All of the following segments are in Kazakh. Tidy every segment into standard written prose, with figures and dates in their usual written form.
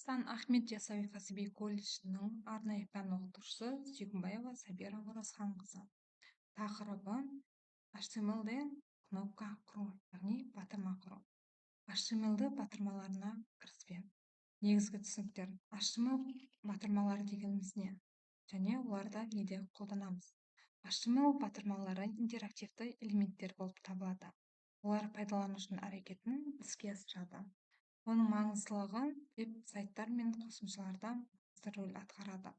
Қазақстан Ахмет Яссауи кәсіби колледжінің арнайы пән оқытушысы Сүйкімбаева Сабира Оразханқызы. Тақырыбы HTML-де кнопка құру, яғни батырма құру. HTML-ді батырмаларына кіріспе. Негізгі түсініктер. HTML батырмалары дегеніміз не? Және оларда неде қолданамыз? HTML батырмалары интерактивті элементтер болып табылады. Олар пайдаланушының әрекетін іске асырады. Оның маңыздылығы веб-сайттар мен қосымшаларда маңызды рөл атқарады.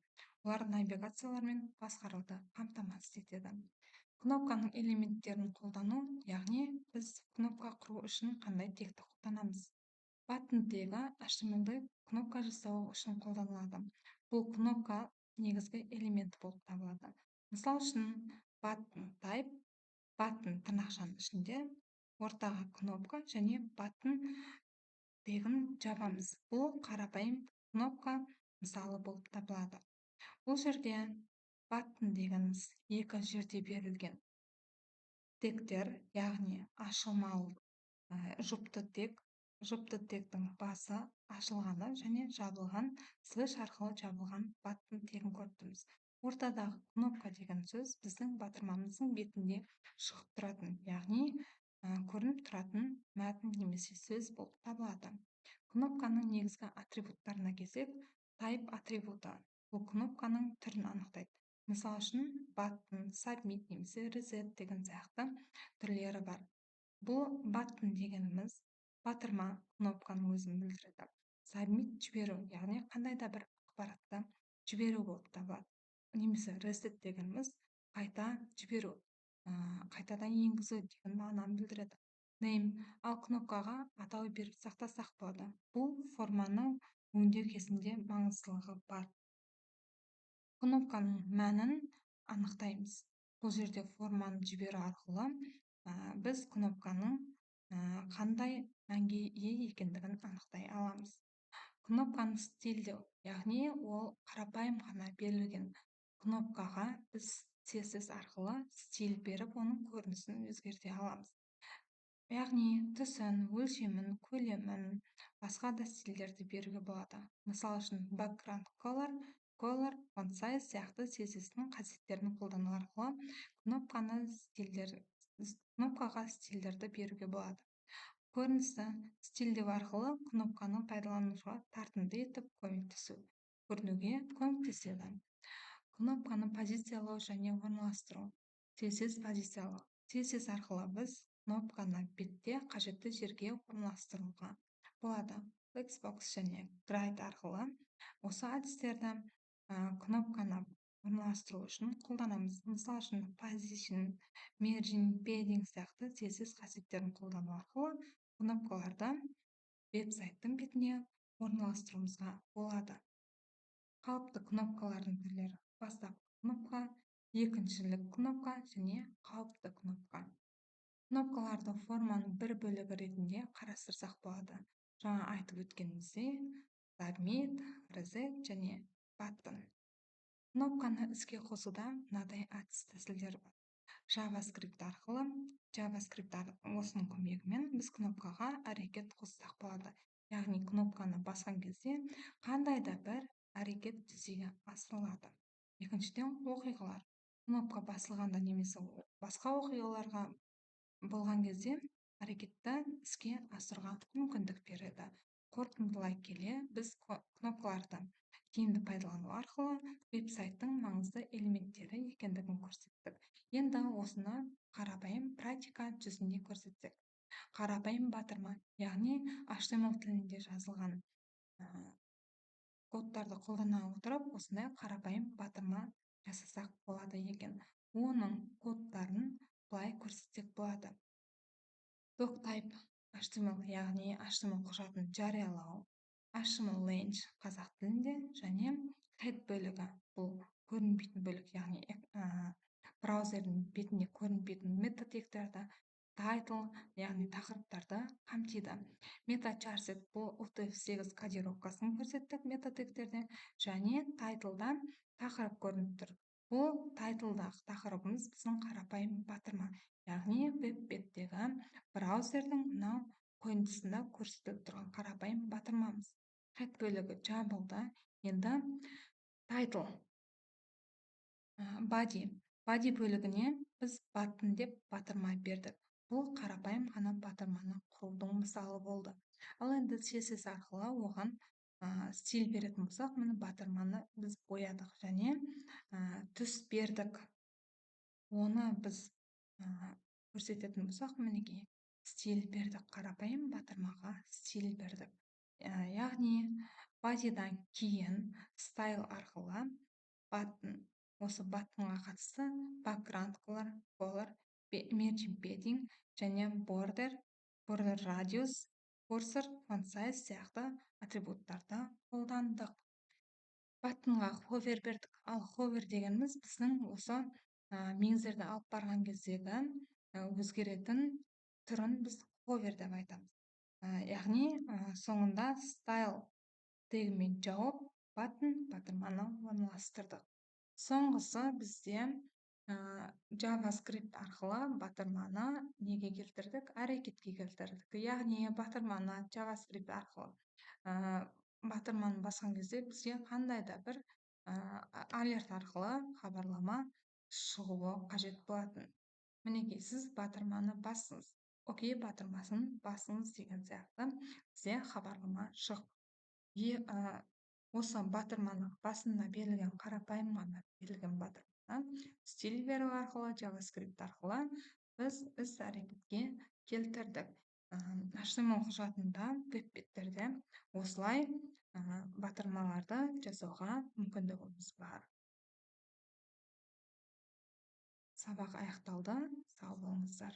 Олар навигациялармен басқаруды қамтамасыз етеді. Кнопканың элементтерін қолдану, яғни біз кнопка құру үшін қандай тегті қолданамыз? Button тегі HTML-ді кнопка жасау үшін қолданылады. Бұл кнопка негізгі элемент болып табылады. Мысал үшін button type, button тырнақшаның ішінде, ортаға кнопка және button тегін жабамыз. Бұл қарапайым кнопка мысалы болып табылады. Бұл жерде button дегеніміз екі жерде берілген тегтер, яғни ашылмалы жұпты тег, жұпты тегтің басы ашылғаны және жабылған, слэш арқылы жабылған button тегін көрдіміз. Ортадағы кнопка деген сөз біздің батырмамыздың бетінде шығып тұратын, яғни көрініп тұратын мәтін немесе сөз болып табылады. Кнопканың негізгі атрибуттарына келсек, type атрибуты бұл кнопканың түрін анықтайды. Мысал үшін button, submit немесе reset деген сияқты түрлері бар. Бұл button дегеніміз батырма кнопканың өзін білдіреді. Submit жіберу, яғни қандай да бір ақпаратты жіберу болып табылады. Немесе reset дегеніміз қайта жіберу, қайтадан енгізу деген мағынаны білдіреді. Name, ал кнопкаға атау беріп сақтасақ болады. Бұл форманың өңдеу кезінде маңыздылығы бар. Кнопканың мәнін анықтаймыз. Бұл жерде форманы жіберу арқылы біз кнопканың қандай мәнге ие екендігін анықтай аламыз. Кнопканы стильдеу, яғни ол қарапайым ғана берілген кнопкаға біз CSS арқылы стиль беріп, оның көрінісін өзгерте аламыз. Яғни түсін, өлшемін, көлемін, басқа да стильдерді беруге болады. Мысал үшін background color, font size сияқты CSS-ның қасиеттерін қолдану арқылы кнопкаға стильдерді беруге болады. Көріністі стильдеу арқылы кнопканы пайдаланушыға тартымды етіп көрінуге көмектеседі. Кнопканы позициялау және орналастыру. CSS позициялау. CSS арқылы біз кнопканы бетте қажетті жерге орналастыруға болады. Flexbox және Grid арқылы осы әдістерді кнопканы орналастыру үшін қолданамыз. Мысал үшін position, margin, padding сияқты CSS қасиеттерін қолдану арқылы кнопкаларды веб-сайттың бетіне орналастыруымызға болады. Қалыпты кнопкалардың түрлері: бастапқы кнопка, екіншілік кнопка және қалыпты кнопка. Кнопкаларды форманың бір бөлігі ретінде қарастырсақ болады. Жаңа айтып өткеніміздей, submit, reset және button. Кнопканы іске қосуда мынадай әдіс тәсілдер бар. JavaScript арқылы, осының көмегімен біз кнопкаға әрекет қоссақ болады. Яғни кнопканы басқан кезде қандай да бір әрекет жүзеге асырылады. Екіншіден, оқиғалар. Кнопка басылғанда немесе басқа оқиғаларға болған кезде әрекетті іске асыруға мүмкіндік береді. Қорытындылай келе, біз кнопкаларды тиімді пайдалану арқылы веб-сайттың маңызды элементтері екендігін көрсеттік. Енді осыны қарапайым практика жүзінде көрсетсек. Қарапайым батырма, яғни HTML тілінде жазылған кодтарды қолдана отырып, осындай қарапайым батырма жасасақ болады екен. Оның кодтарын былай көрсетсек болады. Doctype HTML, яғни HTML құжатын жариялау, HTML range қазақ тілінде және head бөлігі, бұл көрінбейтін бөлік, яғни браузердің бетінде көрінбейтін метатегтерді, title, яғни тақырыптарды қамтиды. Meta-charset, бұл UTF-8 кодировкасын көрсеттік метатегтерде, және title-да тақырып көрініп тұр. Бұл title-дағы тақырыбымыз біздің қарапайым батырма, яғни веб-беттегі браузердің мынау қойындысында көрсетіліп тұрған қарапайым батырмамыз. Head бөлігі жабылды. Енді title, body. Body бөлігіне біз button деп батырма бердік. Бұл қарапайым ғана батырманы құрудың мысалы болды. Ал енді CSS арқылы оған стиль беретін болсақ, міне батырманы біз боядық және түс бердік. Оны біз көрсететін болсақ, мінекей стиль бердік. Қарапайым батырмаға стиль бердік. Яғни bodyдан кейін style арқылы button, осы buttonға қатысты background color, margin padding және border radius, cursor, font size сияқты атрибуттарды қолдандық. Buttonға hover бердік. Ал hover дегеніміз біздің осы меңзерді алып барған кездегі өзгеретін түрін біз hover деп айтамыз. Яғни соңында style тегімен жауып, батырманы орналастырдық. Соңғысы бізде JavaScript арқылы батырманы неге келтірдік? Әрекетке келтірдік. Яғни батырманы JavaScript арқылы батырманы басқан кезде бізге қандай да бір алерт арқылы хабарлама шығуы қажет болатын. Мінекей сіз батырманы басыңыз. Окей, батырмасын басыңыз деген сияқты бізде хабарлама шығып. Осы батырманың басында берілген қарапайым ғана берілген батырманы стиль беру арқылы, JavaScript арқылы біз іс әрекетке келтірдік. HTML құжатында, веб-беттерде осылай батырмаларды жасауға мүмкіндігіміз бар. Сабақ аяқталды. Сау болыңыздар.